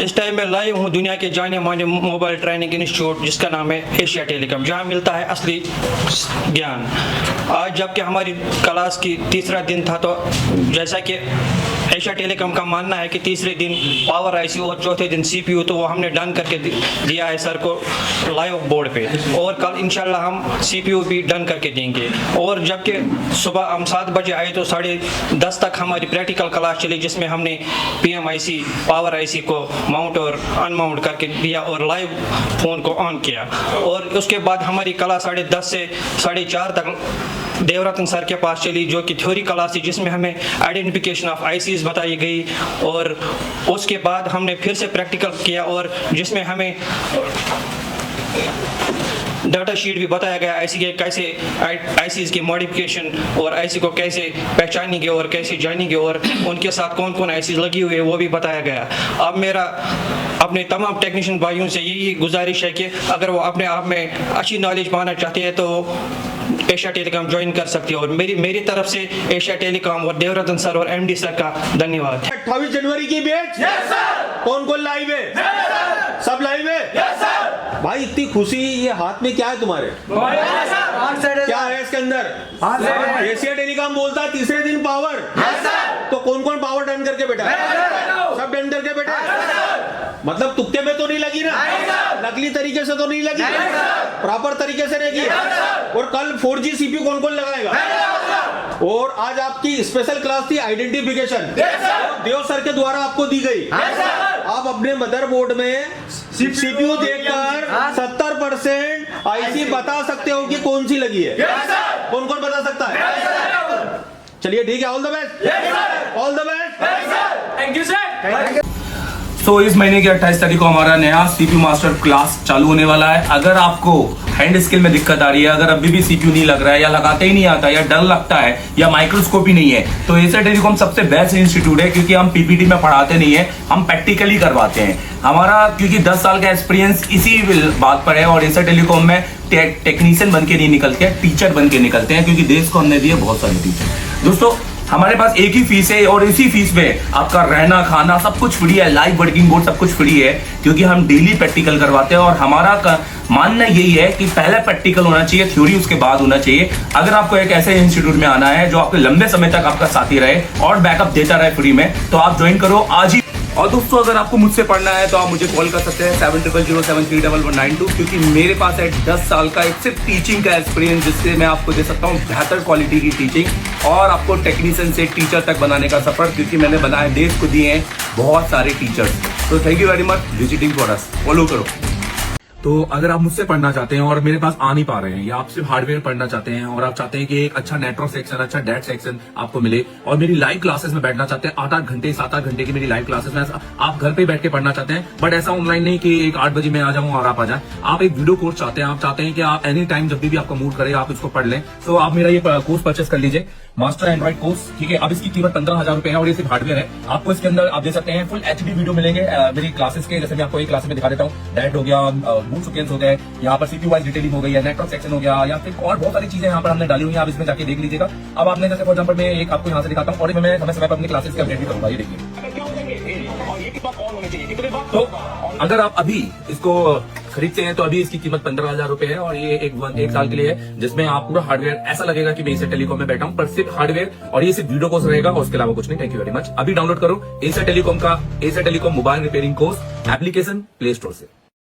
इस टाइम मैं लाइव हूँ दुनिया के जाने माने मोबाइल ट्रेनिंग इंस्टीट्यूट जिसका नाम है एशिया टेलीकॉम, जहाँ मिलता है असली ज्ञान। आज जबकि हमारी क्लास की तीसरा दिन था, तो जैसा कि एशिया टेलीकॉम का मानना है कि तीसरे दिन पावर आईसी और चौथे दिन सीपीयू, तो वो हमने डन करके दिया है सर को लाइव बोर्ड पे, और कल इंशाल्लाह हम सीपीयू भी डन करके देंगे। और जबकि सुबह हम 7 बजे आए तो 10:30 तक हमारी प्रैक्टिकल क्लास चली, जिसमें हमने पीएमआईसी पावर आईसी को माउंट और अनमाउंट करके दिया और लाइव फ़ोन को ऑन किया। और उसके बाद हमारी क्लास 10:30 से 4:30 तक देवरत्न सर के पास चली, जो कि थ्योरी क्लास थी, जिसमें हमें आइडेंटिफिकेशन ऑफ आईसीज बताई गई। और उसके बाद हमने फिर से प्रैक्टिकल किया, और जिसमें हमें डाटा शीट भी बताया गया आईसी के कैसे आईसीज की मॉडिफिकेशन और आईसी को कैसे पहचानेंगे और कैसे जानेंगे, और उनके साथ कौन कौन आईसी लगी हुई है वो भी बताया गया। अब मेरा अपने तमाम टेक्नीशियन भाइयों से यही गुजारिश है कि अगर वो अपने आप में अच्छी नॉलेज पाना चाहते हैं तो एशिया टेलीकॉम ज्वाइन कर सकते हो। और मेरी तरफ से एशिया टेलीकॉम और देवरत्न सर और एमडी सर का धन्यवाद। 28 जनवरी की बैच कौन कौन लाइव है? सब लाइव है भाई। इतनी खुशी, ये हाथ में क्या है तुम्हारे? क्या है इसके अंदर? एशिया टेलीकॉम बोलता है तीसरे दिन पावर, तो कौन कौन पावर डन करके बैठा है? सब डन करके बैठा है। मतलब तुक्के में तो नहीं लगी ना, नकली तरीके से तो नहीं लगी, प्रॉपर तरीके से रहेगी। और कल 4G सीपीयू कौन कौन लगाएगा? और आज आपकी स्पेशल क्लास थी आइडेंटिफिकेशन, देव सर के द्वारा आपको दी गई। आप अपने मदरबोर्ड में सीपीयू देखकर 70% आईसी बता सकते हो कि कौन सी लगी है। कौन कौन बता सकता है? चलिए ठीक है, all the best, all the best. Thank you sir. तो इस महीने की 28 तारीख को हमारा नया सीपीयू मास्टर क्लास चालू होने वाला है। अगर आपको हैंड स्किल में दिक्कत आ रही है, अगर अभी भी सीपीयू नहीं लग रहा है, या लगाते ही नहीं आता, या डर लगता है, या माइक्रोस्कोप ही नहीं है, तो एशिया टेलीकॉम सबसे बेस्ट इंस्टीट्यूट है, क्योंकि हम पीपीटी में पढ़ाते नहीं है, हम प्रैक्टिकली करवाते हैं। हमारा क्योंकि 10 साल का एक्सपीरियंस इसी बात पर है, और एशिया टेलीकॉम में टेक्नीशियन बन के नहीं निकलते हैं, टीचर बन के निकलते हैं, क्योंकि देश को हमने दिए बहुत सारे टीचर। दोस्तों हमारे पास एक ही फीस है, और इसी फीस में आपका रहना खाना सब कुछ फ्री है, लाइव वर्किंग बोर्ड सब कुछ फ्री है, क्योंकि हम डेली प्रैक्टिकल करवाते हैं। और हमारा मानना यही है कि पहले प्रैक्टिकल होना चाहिए, थ्योरी उसके बाद होना चाहिए। अगर आपको एक ऐसे इंस्टीट्यूट में आना है जो आपके लंबे समय तक आपका साथी रहे और बैकअप देता रहे फ्री में, तो आप ज्वाइन करो आज ही। और दोस्तों अगर आपको मुझसे पढ़ना है तो आप मुझे कॉल कर सकते हैं 7007311192, क्योंकि मेरे पास है 10 साल का एक सिर्फ टीचिंग का एक्सपीरियंस, जिससे मैं आपको दे सकता हूँ बेहतर क्वालिटी की टीचिंग और आपको टेक्नीशियन से टीचर तक बनाने का सफर, क्योंकि मैंने बनाए, देश को दिए हैं बहुत सारे टीचर्स। तो thank you very much visiting for us. Follow करो। तो अगर आप मुझसे पढ़ना चाहते हैं और मेरे पास आ नहीं पा रहे हैं, या आप सिर्फ हार्डवेयर पढ़ना चाहते हैं और आप चाहते हैं कि एक अच्छा नेटवर्क सेक्शन, अच्छा डेट सेक्शन आपको मिले, और मेरी लाइव क्लासेस में बैठना चाहते हैं, 8-8 घंटे 7-8 घंटे की मेरी लाइव क्लासेस में आप घर पे बैठ के पढ़ना चाहते हैं, बट ऐसा ऑनलाइन नहीं कि एक 8 बजे मैं आ जाऊं और आप आ जाए। आप एक वीडियो कोर्स चाहते हैं, आप चाहते हैं कि आप एनी टाइम जब भी आपका मूड करे आप इसको पढ़ लें, तो आप मेरा ये कोर्स परचेस कर लीजिए, मास्टर एंड्रॉइड कोर्स। ठीक है, अब इसकी कीमत 15,000 रुपए है, और ये सिर्फ हार्डवेयर है। आपको इसके अंदर आप दे सकते हैं फुल HD वीडियो मिलेंगे मेरी क्लासेस के, जैसे मैं आपको एक क्लास में दिखा देता हूँ। डायरेक्ट हो गया, बूट सीक्वेंस हो गए, यहाँ पर सीपीयू वाइज डिटेलिंग हो गई है, नेटवर्क सेक्शन हो गया, या फिर और बहुत सारी चीजें यहाँ पर हमने डाली हुई है, आप इसमें जाके देख लीजिएगा। अब आपने जैसे फॉर एग्जाम्पल मैं एक आपको यहाँ से दिखाता हूँ, और मैं समय समय पर अपनी क्लासेस की अपडेट भी करूंगा, ये देखिए। तो अगर आप अभी इसको खरीदते हैं तो अभी इसकी कीमत 15,000 रुपए है, और ये एक साल के लिए है, जिसमें आप पूरा हार्डवेयर, ऐसा लगेगा कि मैं एशिया टेलीकॉम में बैठा हूं, पर सिर्फ हार्डवेयर, और ये सिर्फ वीडियो कोर्स रहेगा, और उसके अलावा कुछ नहीं। Thank you very much. अभी डाउनलोड करो एशिया टेलीकॉम का Asia telecom mobile repairing course application play store से।